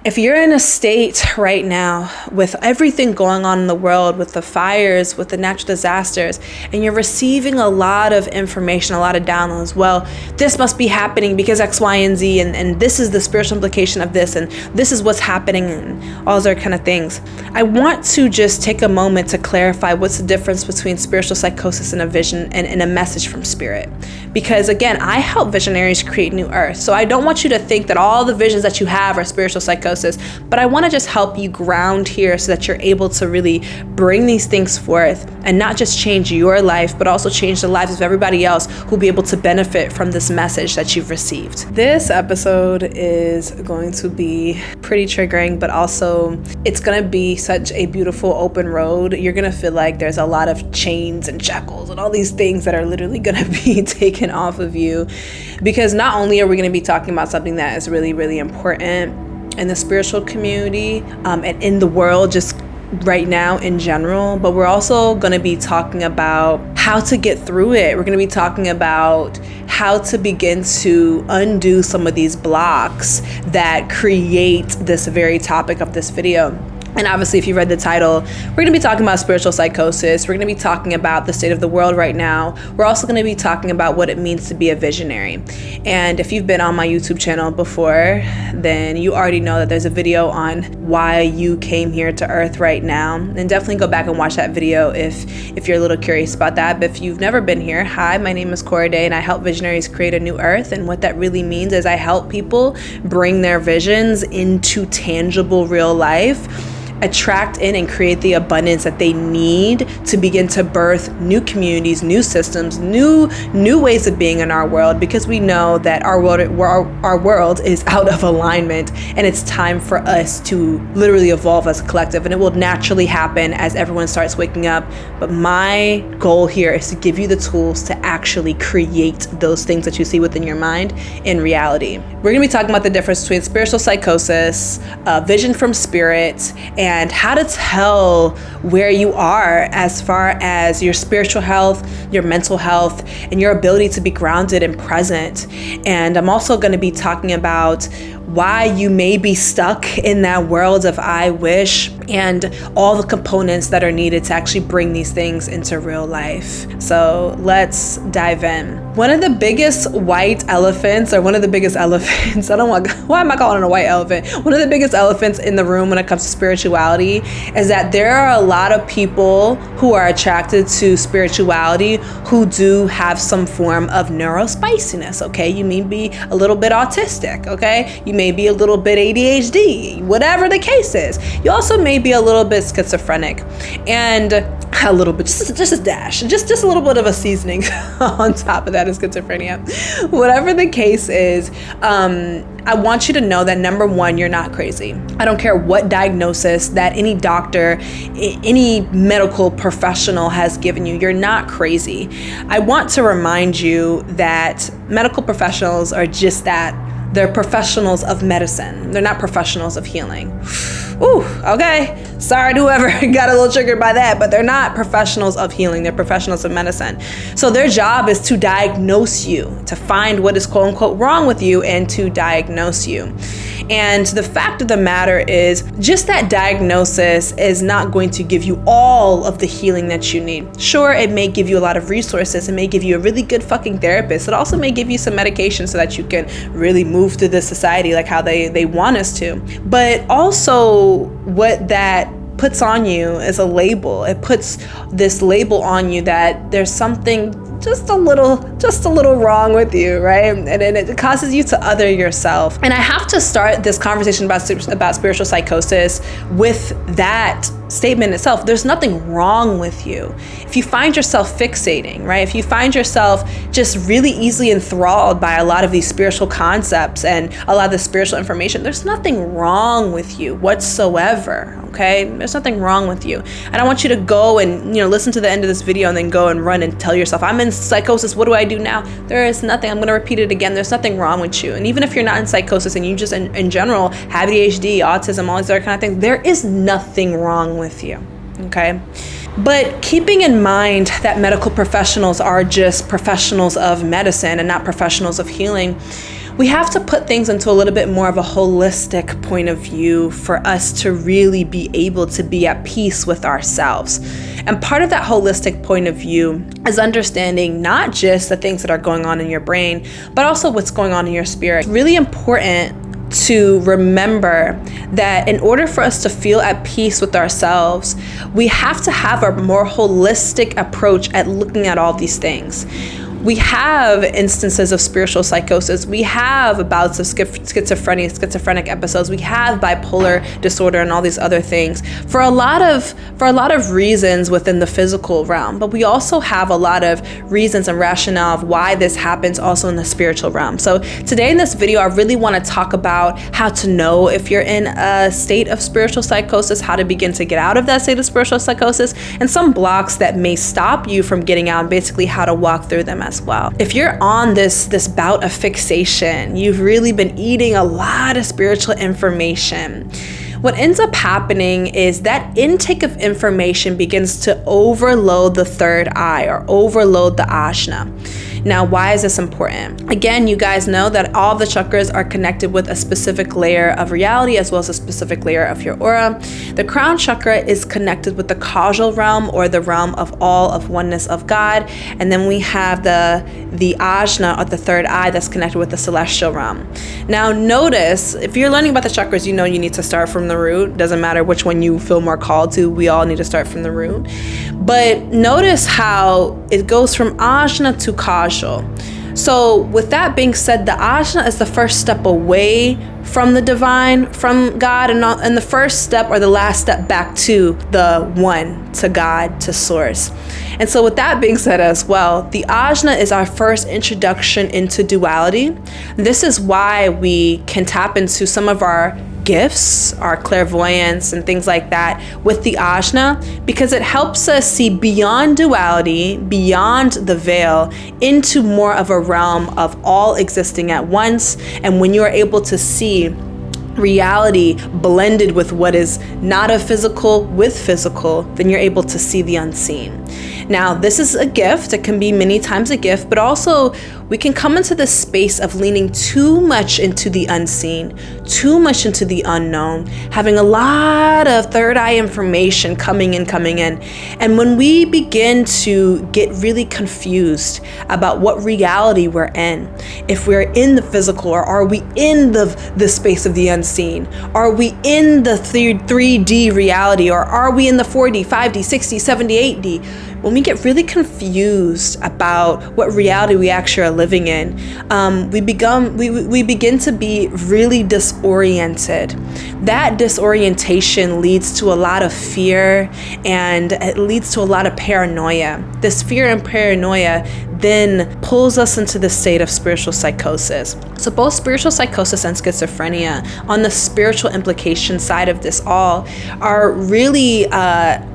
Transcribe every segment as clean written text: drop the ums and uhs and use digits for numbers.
If you're in a state right now with everything going on in the world, with the fires, with the natural disasters, and you're receiving a lot of information, a lot of downloads, well, this must be happening because X, Y, and Z, and this is the spiritual implication of this, and this is what's happening, and all those kind of things. I want to just take a moment to clarify what's the difference between spiritual psychosis and a vision and a message from spirit. Because again, I help visionaries create new earth. So I don't want you to think that all the visions that you have are spiritual psychosis, but I want to just help you ground here so that you're able to really bring these things forth and not just change your life, but also change the lives of everybody else who'll be able to benefit from this message that you've received. This episode is going to be pretty triggering, but also it's going to be such a beautiful open road. You're going to feel like there's a lot of chains and shackles and all these things that are literally going to be taken off of you, because not only are we going to be talking about something that is really, really important in the spiritual community and in the world just right now in general, but we're also going to be talking about how to get through it. We're going to be talking about how to begin to undo some of these blocks that create this very topic of this video. And obviously, if you read the title, we're going to be talking about spiritual psychosis. We're going to be talking about the state of the world right now. We're also going to be talking about what it means to be a visionary. And if you've been on my YouTube channel before, then you already know that there's a video on why you came here to Earth right now. And definitely go back and watch that video if you're a little curious about that. But if you've never been here, hi, my name is Ifákóredé, and I help visionaries create a new Earth. And what that really means is I help people bring their visions into tangible real life, attract in and create the abundance that they need to begin to birth new communities, new systems, new ways of being in our world, because we know that our world is out of alignment, and it's time for us to literally evolve as a collective, and it will naturally happen as everyone starts waking up. But my goal here is to give you the tools to actually create those things that you see within your mind in reality. We're going to be talking about the difference between spiritual psychosis, vision from spirit, and how to tell where you are as far as your spiritual health, your mental health, and your ability to be grounded and present. And I'm also going to be talking about why you may be stuck in that world of I wish, and all the components that are needed to actually bring these things into real life. So let's dive in. One of the biggest white elephants, or one of the biggest elephants, why am I calling it a white elephant? One of the biggest elephants in the room when it comes to spirituality is that there are a lot of people who are attracted to spirituality who do have some form of neurospiciness, okay? You may be a little bit autistic, okay? You may be a little bit ADHD, whatever the case is. You also may be a little bit schizophrenic, and a little bit, just a dash, just a little bit of a seasoning on top of that is schizophrenia. Whatever the case is, I want you to know that number one, you're not crazy. I don't care what diagnosis that any doctor, any medical professional has given you, you're not crazy. I want to remind you that medical professionals are just that. They're professionals of medicine. They're not professionals of healing. Ooh, okay. Sorry to whoever got a little triggered by that, but they're not professionals of healing. They're professionals of medicine. So their job is to diagnose you, to find what is quote unquote wrong with you, and to diagnose you. And the fact of the matter is, just that diagnosis is not going to give you all of the healing that you need. Sure, it may give you a lot of resources. It may give you a really good fucking therapist. It also may give you some medication so that you can really move through this society like how they want us to. But also what that puts on you is a label. It puts this label on you that there's something just a little wrong with you, right? And it causes you to other yourself. And I have to start this conversation about spiritual psychosis with that statement itself. There's nothing wrong with you. If you find yourself fixating, right? If you find yourself just really easily enthralled by a lot of these spiritual concepts and a lot of the spiritual information, there's nothing wrong with you whatsoever, okay? There's nothing wrong with you. And I want you to go and, listen to the end of this video and then go and run and tell yourself, I'm in psychosis, what do I do now? There is nothing. I'm going to repeat it again. There's nothing wrong with you. And even if you're not in psychosis and you just in general have ADHD, autism, all these other kind of things, there is nothing wrong with you, okay? But keeping in mind that medical professionals are just professionals of medicine and not professionals of healing, We have to put things into a little bit more of a holistic point of view for us to really be able to be at peace with ourselves. And part of that holistic point of view is understanding not just the things that are going on in your brain, but also what's going on in your spirit. It's really important to remember that in order for us to feel at peace with ourselves, we have to have a more holistic approach at looking at all these things. We have instances of spiritual psychosis. We have bouts of schizophrenic episodes. We have bipolar disorder and all these other things for a lot of reasons within the physical realm. But we also have a lot of reasons and rationale of why this happens also in the spiritual realm. So today in this video, I really want to talk about how to know if you're in a state of spiritual psychosis, how to begin to get out of that state of spiritual psychosis, and some blocks that may stop you from getting out, and basically how to walk through them as well. If you're on this bout of fixation, you've really been eating a lot of spiritual information. What ends up happening is that intake of information begins to overload the third eye or overload the ajna. Now, why is this important? Again, you guys know that all the chakras are connected with a specific layer of reality as well as a specific layer of your aura. The crown chakra is connected with the causal realm or the realm of all of oneness of God. And then we have the ajna or the third eye that's connected with the celestial realm. Now, notice if you're learning about the chakras, you know you need to start from the root. Doesn't matter which one you feel more called to. We all need to start from the root. But notice how it goes from ajna to causal. So with that being said, the ajna is the first step away from the divine, from God, and the first step or the last step back to the one, to God, to source. And so with that being said as well, the ajna is our first introduction into duality. This is why we can tap into some of our gifts, our clairvoyance and things like that with the ajna, because it helps us see beyond duality, beyond the veil, into more of a realm of all existing at once. And when you're able to see reality blended with what is not a physical with physical, then you're able to see the unseen. Now, this is a gift. It can be many times a gift, but also we can come into this space of leaning too much into the unseen, too much into the unknown, having a lot of third eye information coming in. And when we begin to get really confused about what reality we're in, if we're in the physical or are we in the space of the unseen, are we in the 3D reality or are we in the 4D, 5D, 6D, 7D, 8D? When we get really confused about what reality we actually are living in, we begin to be really disoriented. That disorientation leads to a lot of fear and it leads to a lot of paranoia. This fear and paranoia then pulls us into the state of spiritual psychosis. So both spiritual psychosis and schizophrenia, on the spiritual implication side of this all, are really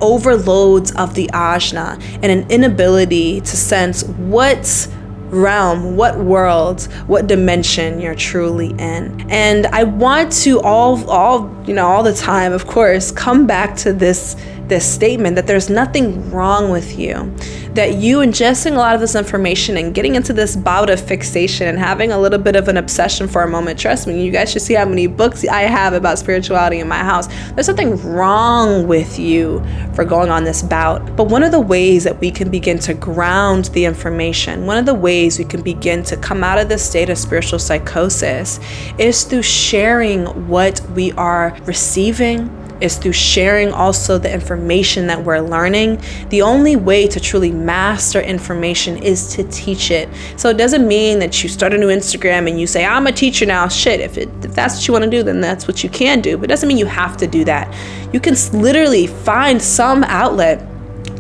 overloads of the ajna and an inability to sense what realm, what world, what dimension you're truly in. And I want to all the time, of course, come back to this statement that there's nothing wrong with you, that you ingesting a lot of this information and getting into this bout of fixation and having a little bit of an obsession for a moment. Trust me, you guys should see how many books I have about spirituality in my house. There's something wrong with you for going on this bout. But one of the ways that we can begin to ground the information, one of the ways we can begin to come out of this state of spiritual psychosis is through sharing what we are receiving, is through sharing also the information that we're learning. The only way to truly master information is to teach it. So it doesn't mean that you start a new Instagram and you say, I'm a teacher now. Shit, if that's what you want to do, then that's what you can do. But it doesn't mean you have to do that. You can literally find some outlet,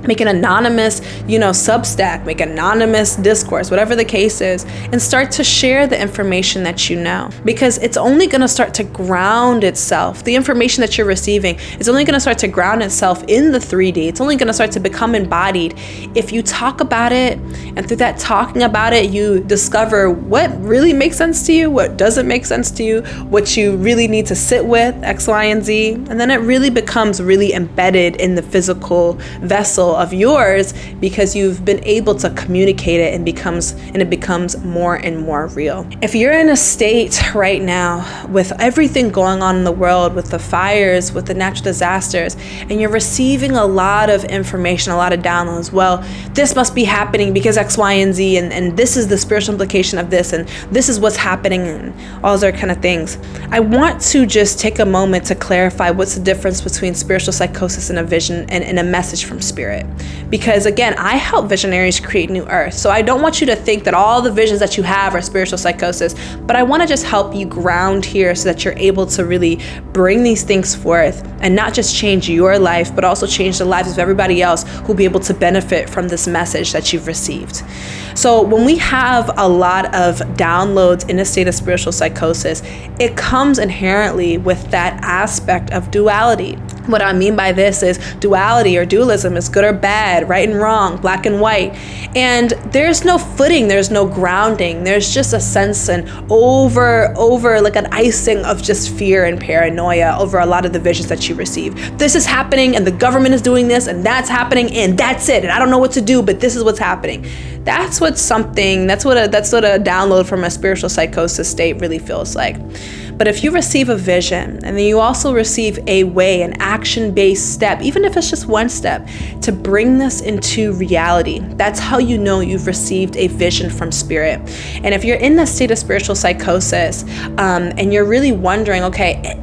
make an anonymous, Substack, make anonymous discourse, whatever the case is, and start to share the information that you know. Because it's only going to start to ground itself. The information that you're receiving is only going to start to ground itself in the 3D. It's only going to start to become embodied if you talk about it, and through that talking about it, you discover what really makes sense to you, what doesn't make sense to you, what you really need to sit with, X, Y, and Z. And then it really becomes really embedded in the physical vessel vessel of yours because you've been able to communicate it and it becomes more and more real. If you're in a state right now with everything going on in the world, with the fires, with the natural disasters, and you're receiving a lot of information, a lot of downloads, well, this must be happening because X, Y, and Z, and this is the spiritual implication of this, and this is what's happening, and all those other kind of things. I want to just take a moment to clarify what's the difference between spiritual psychosis and a vision and a message from spirit. Because again, I help visionaries create new earth. So I don't want you to think that all the visions that you have are spiritual psychosis, but I want to just help you ground here so that you're able to really bring these things forth and not just change your life, but also change the lives of everybody else who'll be able to benefit from this message that you've received. So when we have a lot of downloads in a state of spiritual psychosis, it comes inherently with that aspect of duality. What I mean by this is duality or dualism is good or bad, right and wrong, black and white. And there's no footing, there's no grounding. There's just a sense and over like an icing of just fear and paranoia over a lot of the visions that you receive. This is happening and the government is doing this and that's happening and that's it. And I don't know what to do, but this is what's happening. That's what a download from a spiritual psychosis state really feels like. But if you receive a vision and then you also receive a way, an action-based step, even if it's just one step, to bring this into reality, that's how you know you've received a vision from spirit. And if you're in that state of spiritual psychosis and you're really wondering, okay,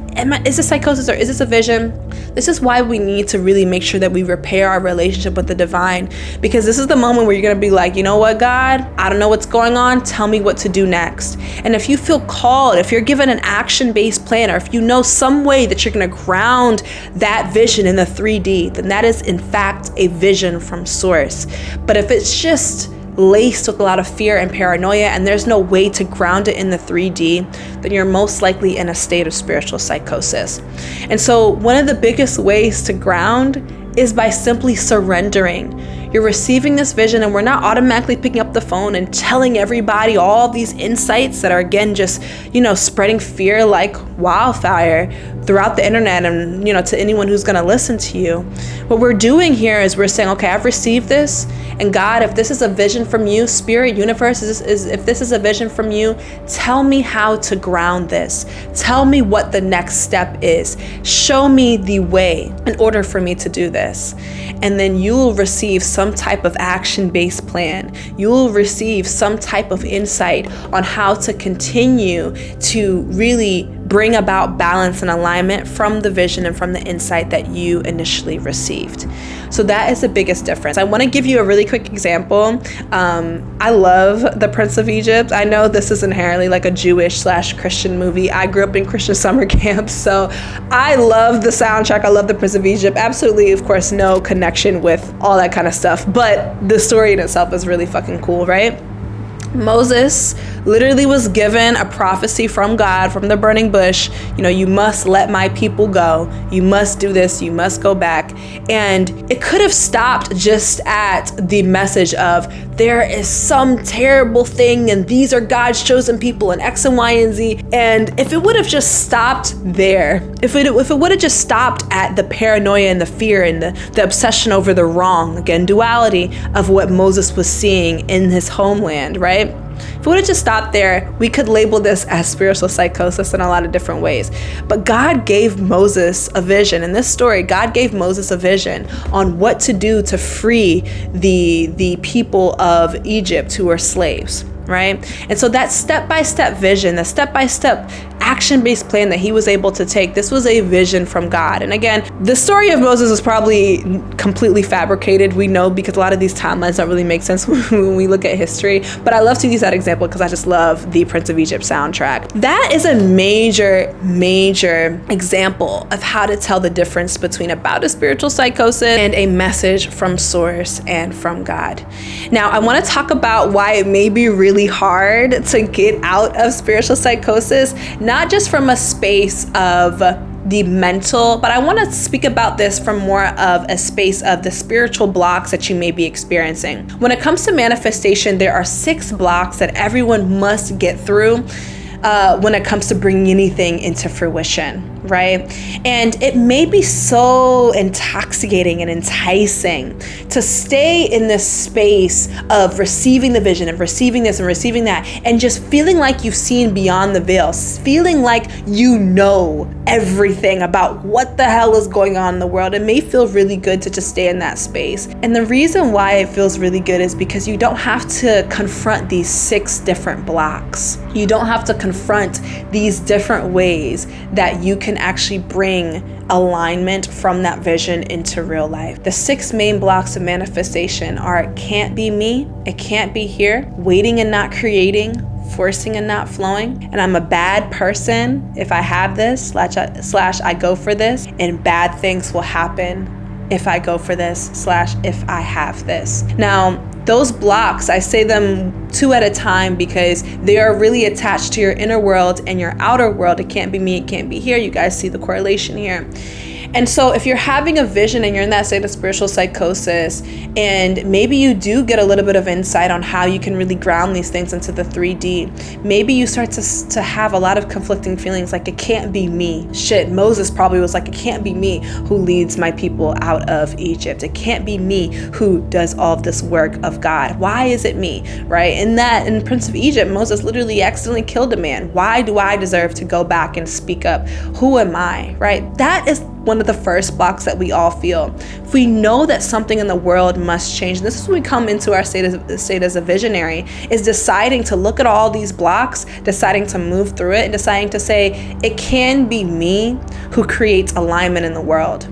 is this psychosis or is this a vision? This is why we need to really make sure that we repair our relationship with the divine, because this is the moment where you're going to be like, you know what, God, I don't know what's going on. Tell me what to do next. And if you feel called, if you're given an action-based plan, or if you know some way that you're going to ground that vision in the 3D, then that is in fact a vision from source. But if it's just laced with a lot of fear and paranoia and there's no way to ground it in the 3D, then you're most likely in a state of spiritual psychosis. And so one of the biggest ways to ground is by simply surrendering. You're receiving this vision and we're not automatically picking up the phone and telling everybody all these insights that are again just, spreading fear like wildfire throughout the internet and, to anyone who's going to listen to you. What we're doing here is we're saying, okay, I've received this, and God, if this is a vision from you, spirit, universe, if this is a vision from you, tell me how to ground this. Tell me what the next step is. Show me the way in order for me to do this. And then you will receive some type of action-based plan. You will receive some type of insight on how to continue to really bring about balance and alignment from the vision and from the insight that you initially received. So that is the biggest difference. I want to give you a really quick example. I love The Prince of Egypt. I know this is inherently like a Jewish/Christian movie. I grew up in Christian summer camps, so I love the soundtrack. I love The Prince of Egypt. Absolutely, of course, no connection with all that kind of stuff, but the story in itself is really fucking cool, right? Moses literally was given a prophecy from God, from the burning bush. You must let my people go. You must do this. You must go back. And it could have stopped just at the message of there is some terrible thing and these are God's chosen people and X and Y and Z. And if it would have just stopped there, if it would have just stopped at the paranoia and the fear and the obsession over the wrong, again, duality of what Moses was seeing in his homeland, right? If we would have just stopped there, we could label this as spiritual psychosis in a lot of different ways. But God gave Moses a vision. In this story, God gave Moses a vision on what to do to free the people of Egypt who were slaves, right? And so that step-by-step vision, the step-by-step action-based plan that he was able to take, this was a vision from God. And again, the story of Moses is probably completely fabricated, we know, because a lot of these timelines don't really make sense when we look at history. But I love to use that example because I just love the Prince of Egypt soundtrack. That is a major example of how to tell the difference between about a spiritual psychosis and a message from source and from God. Now, I want to talk about why it may be really hard to get out of spiritual psychosis, not just from a space of the mental, but I want to speak about this from more of a space of the spiritual blocks that you may be experiencing. When it comes to manifestation, there are 6 blocks that everyone must get through when it comes to bringing anything into fruition, right? And it may be so intoxicating and enticing to stay in this space of receiving the vision and receiving this and receiving that, and just feeling like you've seen beyond the veil, feeling like you know everything about what the hell is going on in the world. It may feel really good to just stay in that space. And the reason why it feels really good is because you don't have to confront these 6 different blocks. You don't have to confront these different ways that you can actually bring alignment from that vision into real life. The 6 main blocks of manifestation are: it can't be me, it can't be here, waiting and not creating, forcing and not flowing, and I'm a bad person if I have this, slash I go for this, and bad things will happen if I go for this, slash if I have this. Now, those blocks, I say them 2 at a time because they are really attached to your inner world and your outer world. It can't be me, it can't be here. You guys see the correlation here. And so if you're having a vision and you're in that state of spiritual psychosis, and maybe you do get a little bit of insight on how you can really ground these things into the 3D, maybe you start to have a lot of conflicting feelings like, it can't be me. Shit, Moses probably was like, it can't be me who leads my people out of Egypt. It can't be me who does all of this work of God. Why is it me, right? In Prince of Egypt, Moses literally accidentally killed a man. Why do I deserve to go back and speak up? Who am I, right? That is one of the first blocks that we all feel. If we know that something in the world must change, and this is when we come into our state as a visionary, is deciding to look at all these blocks, deciding to move through it, and deciding to say, it can be me who creates alignment in the world.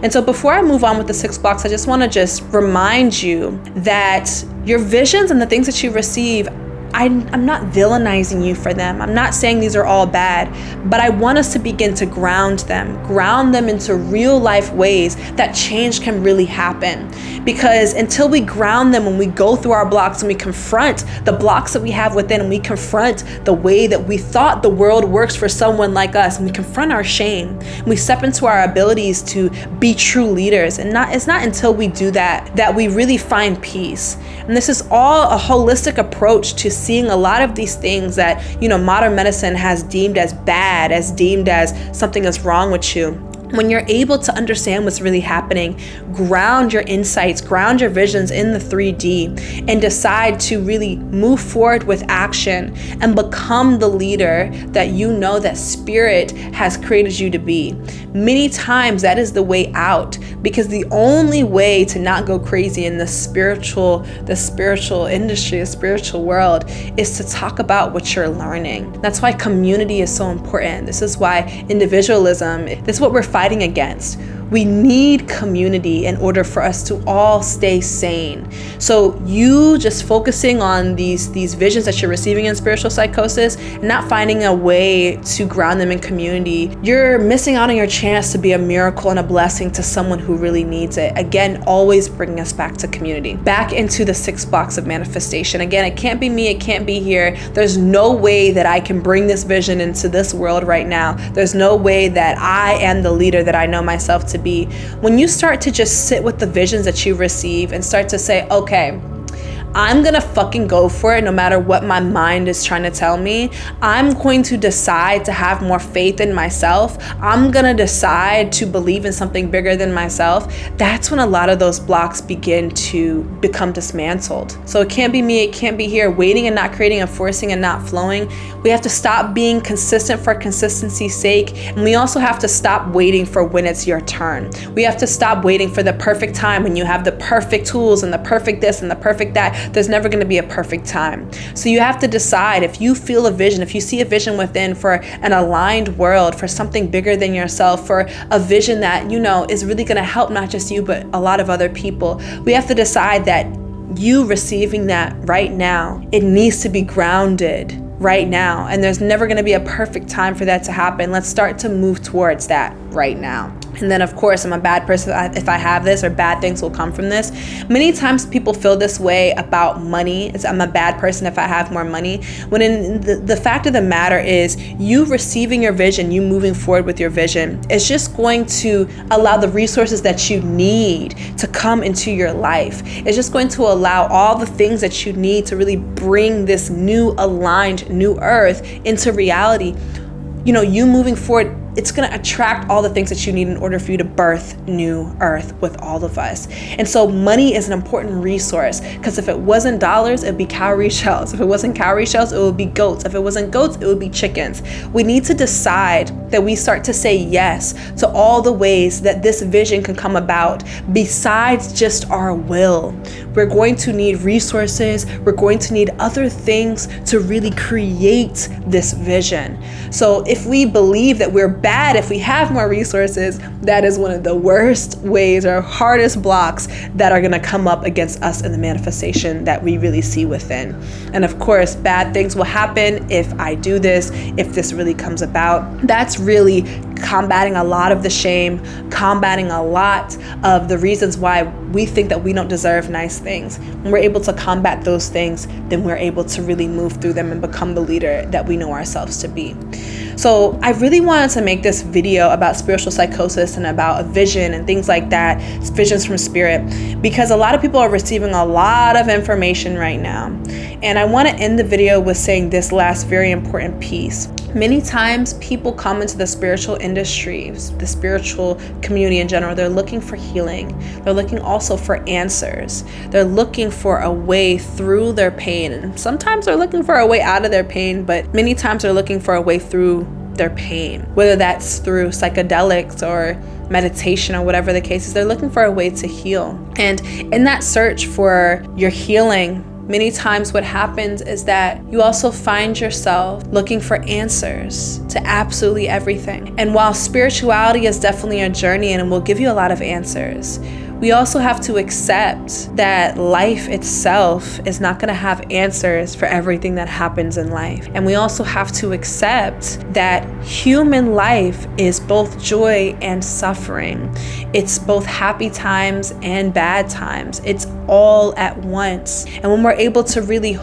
And so before I move on with the 6 blocks, I just want to just remind you that your visions and the things that you receive, I'm not villainizing you for them. I'm not saying these are all bad, but I want us to begin to ground them into real life ways that change can really happen. Because until we ground them, when we go through our blocks and we confront the blocks that we have within, and we confront the way that we thought the world works for someone like us, and we confront our shame, and we step into our abilities to be true leaders. And it's not until we do that we really find peace. And this is all a holistic approach to seeing a lot of these things that, modern medicine has deemed as bad, as deemed as something that's wrong with you. When you're able to understand what's really happening, ground your insights, ground your visions in the 3D, and decide to really move forward with action and become the leader that you know that Spirit has created you to be. Many times that is the way out, because the only way to not go crazy in the spiritual industry, the spiritual world, is to talk about what you're learning. That's why community is so important. This is why individualism, this is what we're fighting against. We need community in order for us to all stay sane. So you just focusing on these visions that you're receiving in spiritual psychosis and not finding a way to ground them in community, you're missing out on your chance to be a miracle and a blessing to someone who really needs it. Again, always bringing us back to community. Back into the 6 blocks of manifestation. Again, it can't be me, it can't be here. There's no way that I can bring this vision into this world right now. There's no way that I am the leader that I know myself to be. When you start to just sit with the visions that you receive and start to say, okay, I'm gonna fucking go for it no matter what my mind is trying to tell me. I'm going to decide to have more faith in myself. I'm gonna decide to believe in something bigger than myself. That's when a lot of those blocks begin to become dismantled. So it can't be me, it can't be here, waiting and not creating and forcing and not flowing. We have to stop being consistent for consistency's sake. And we also have to stop waiting for when it's your turn. We have to stop waiting for the perfect time when you have the perfect tools and the perfect this and the perfect that. There's never going to be a perfect time. So you have to decide, if you feel a vision, if you see a vision within for an aligned world, for something bigger than yourself, for a vision that, is really going to help not just you, but a lot of other people. We have to decide that you receiving that right now, it needs to be grounded right now. And there's never going to be a perfect time for that to happen. Let's start to move towards that right now. And then, of course, I'm a bad person if I have this, or bad things will come from this. Many times people feel this way about money. I'm a bad person if I have more money. When the fact of the matter is, you receiving your vision, you moving forward with your vision, is just going to allow the resources that you need to come into your life. It's just going to allow all the things that you need to really bring this new aligned, new earth into reality. You moving forward it's going to attract all the things that you need in order for you to birth new earth with all of us. And so money is an important resource, because if it wasn't dollars, it would be cowrie shells. If it wasn't cowrie shells, it would be goats. If it wasn't goats, it would be chickens. We need to decide that we start to say yes to all the ways that this vision can come about besides just our will. We're going to need resources. We're going to need other things to really create this vision. So if we believe that we're bad if we have more resources, that is one of the worst ways or hardest blocks that are going to come up against us in the manifestation that we really see within. And of course, bad things will happen if I do this, if this really comes about. That's really combating a lot of the shame, combating a lot of the reasons why we think that we don't deserve nice things. When we're able to combat those things, then we're able to really move through them and become the leader that we know ourselves to be. So I really wanted to make this video about spiritual psychosis and about a vision and things like that, visions from spirit, because a lot of people are receiving a lot of information right now. And I want to end the video with saying this last very important piece. Many times people come into the spiritual industry, the spiritual community in general, they're looking for healing. They're looking also for answers. They're looking for a way through their pain. And sometimes they're looking for a way out of their pain, but many times they're looking for a way through their pain, whether that's through psychedelics or meditation or whatever the case is. They're looking for a way to heal. And in that search for your healing, many times what happens is that you also find yourself looking for answers to absolutely everything. And while spirituality is definitely a journey and it will give you a lot of answers, we also have to accept that life itself is not going to have answers for everything that happens in life. And we also have to accept that human life is both joy and suffering. It's both happy times and bad times. It's all at once. And when we're able to really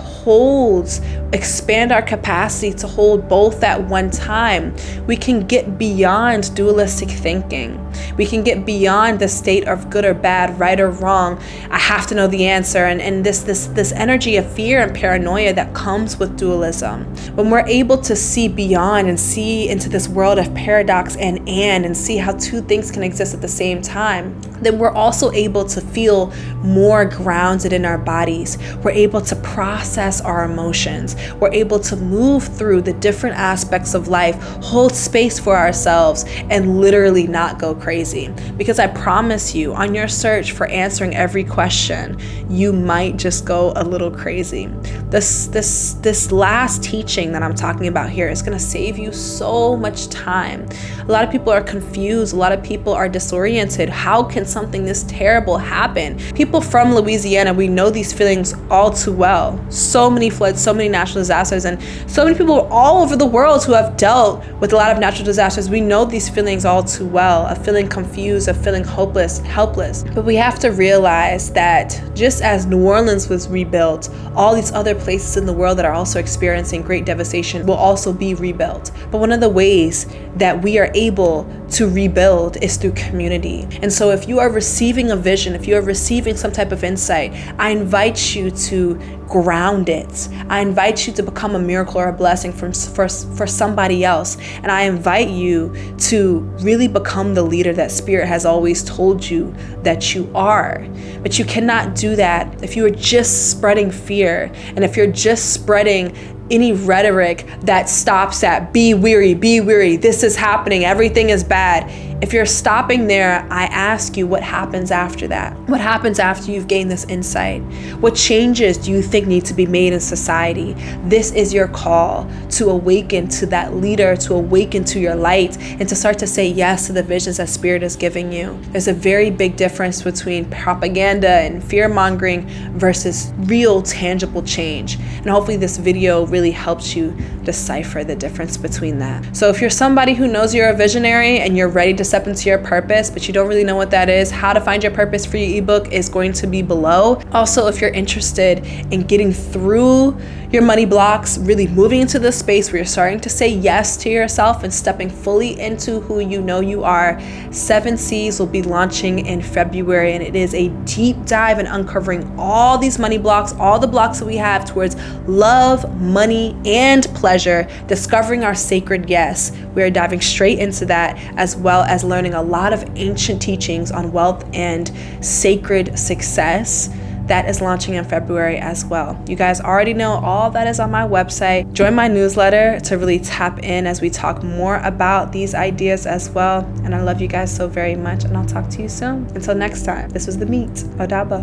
expand our capacity to hold both at one time, we can get beyond dualistic thinking. We can get beyond the state of good or bad, right or wrong. I have to know the answer, and this energy of fear and paranoia that comes with dualism. When we're able to see beyond and see into this world of paradox and see how two things can exist at the same time, then we're also able to feel more grounded in our bodies. We're able to process our emotions. We're able to move through the different aspects of life, hold space for ourselves, and literally not go crazy. Because I promise you, on your search for answering every question, you might just go a little crazy. This last teaching that I'm talking about here is going to save you so much time. A lot of people are confused. A lot of people are disoriented. How can something this terrible happen? People from Louisiana, we know these feelings all too well. So many floods, so many natural disasters, and so many people all over the world who have dealt with a lot of natural disasters. We know these feelings all too well, of feeling confused, of feeling hopeless, helpless. But we have to realize that just as New Orleans was rebuilt, all these other places in the world that are also experiencing great devastation will also be rebuilt. But one of the ways that we are able to rebuild is through community. And so if you are receiving a vision, if you are receiving some type of insight, I invite you to ground it. I invite you to become a miracle or a blessing for somebody else. And I invite you to really become the leader that Spirit has always told you that you are. But you cannot do that if you are just spreading fear, and if you're just spreading any rhetoric that stops at be weary, this is happening, everything is bad. If you're stopping there, I ask you, what happens after that? What happens after you've gained this insight? What changes do you think need to be made in society? This is your call to awaken to that leader, to awaken to your light, and to start to say yes to the visions that Spirit is giving you. There's a very big difference between propaganda and fear-mongering versus real, tangible change. And hopefully this video really helps you decipher the difference between that. So if you're somebody who knows you're a visionary and you're ready to step into your purpose, but you don't really know what that is, How to Find Your Purpose free ebook is going to be below. Also, if you're interested in getting through your money blocks, really moving into the space where you're starting to say yes to yourself and stepping fully into who you know you are. 7 C's will be launching in February, and it is a deep dive in uncovering all these money blocks, all the blocks that we have towards love, money, and pleasure, discovering our sacred yes. We are diving straight into that, as well as learning a lot of ancient teachings on wealth and sacred success. That is launching in February as well. You guys already know all that is on my website. Join my newsletter to really tap in as we talk more about these ideas as well. And I love you guys so very much, and I'll talk to you soon. Until next time, this was The Meet. Odabo.